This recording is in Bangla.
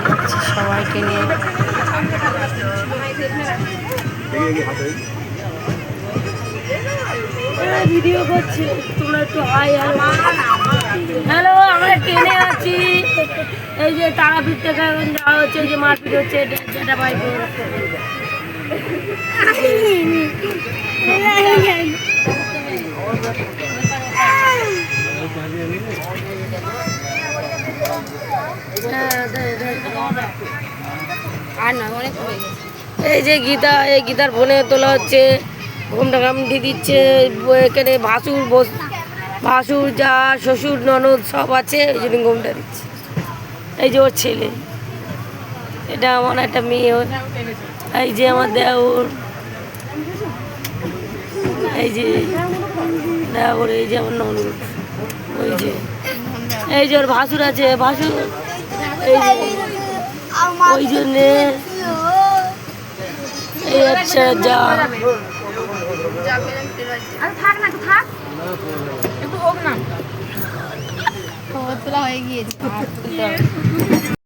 যাচ্ছি সবাইকে নিয়ে। ভিডিও করছি, তোমরা একটু হাই হ্যালো। আমরা ট্রেনে আছি, এই যে তারাপীঠ থেকে এখন যাওয়া হচ্ছে, এই যে মারপিট হচ্ছে, যেটা বাইক। এই যে গীতা, এই গীতার ফোনে তোলা হচ্ছে, ঘুমটা ঘামটি দিচ্ছে। এখানে ভাসুর যা শ্বশুর ননদ সব আছে, ওই জন্য ঘুমটা দিচ্ছে। এই যে ওর ছেলে, এটা আমার একটা মেয়ে। এই যে আমার দেওর, এই যে দেওর, এই যে আমার ননদ, এই যে ওর ভাসুর আছে, ভাসুর এই যে, ওই জন্যে এই হচ্ছে যা। থাক না, থাক একটু হোক না, তোলা হয়ে গিয়েছে।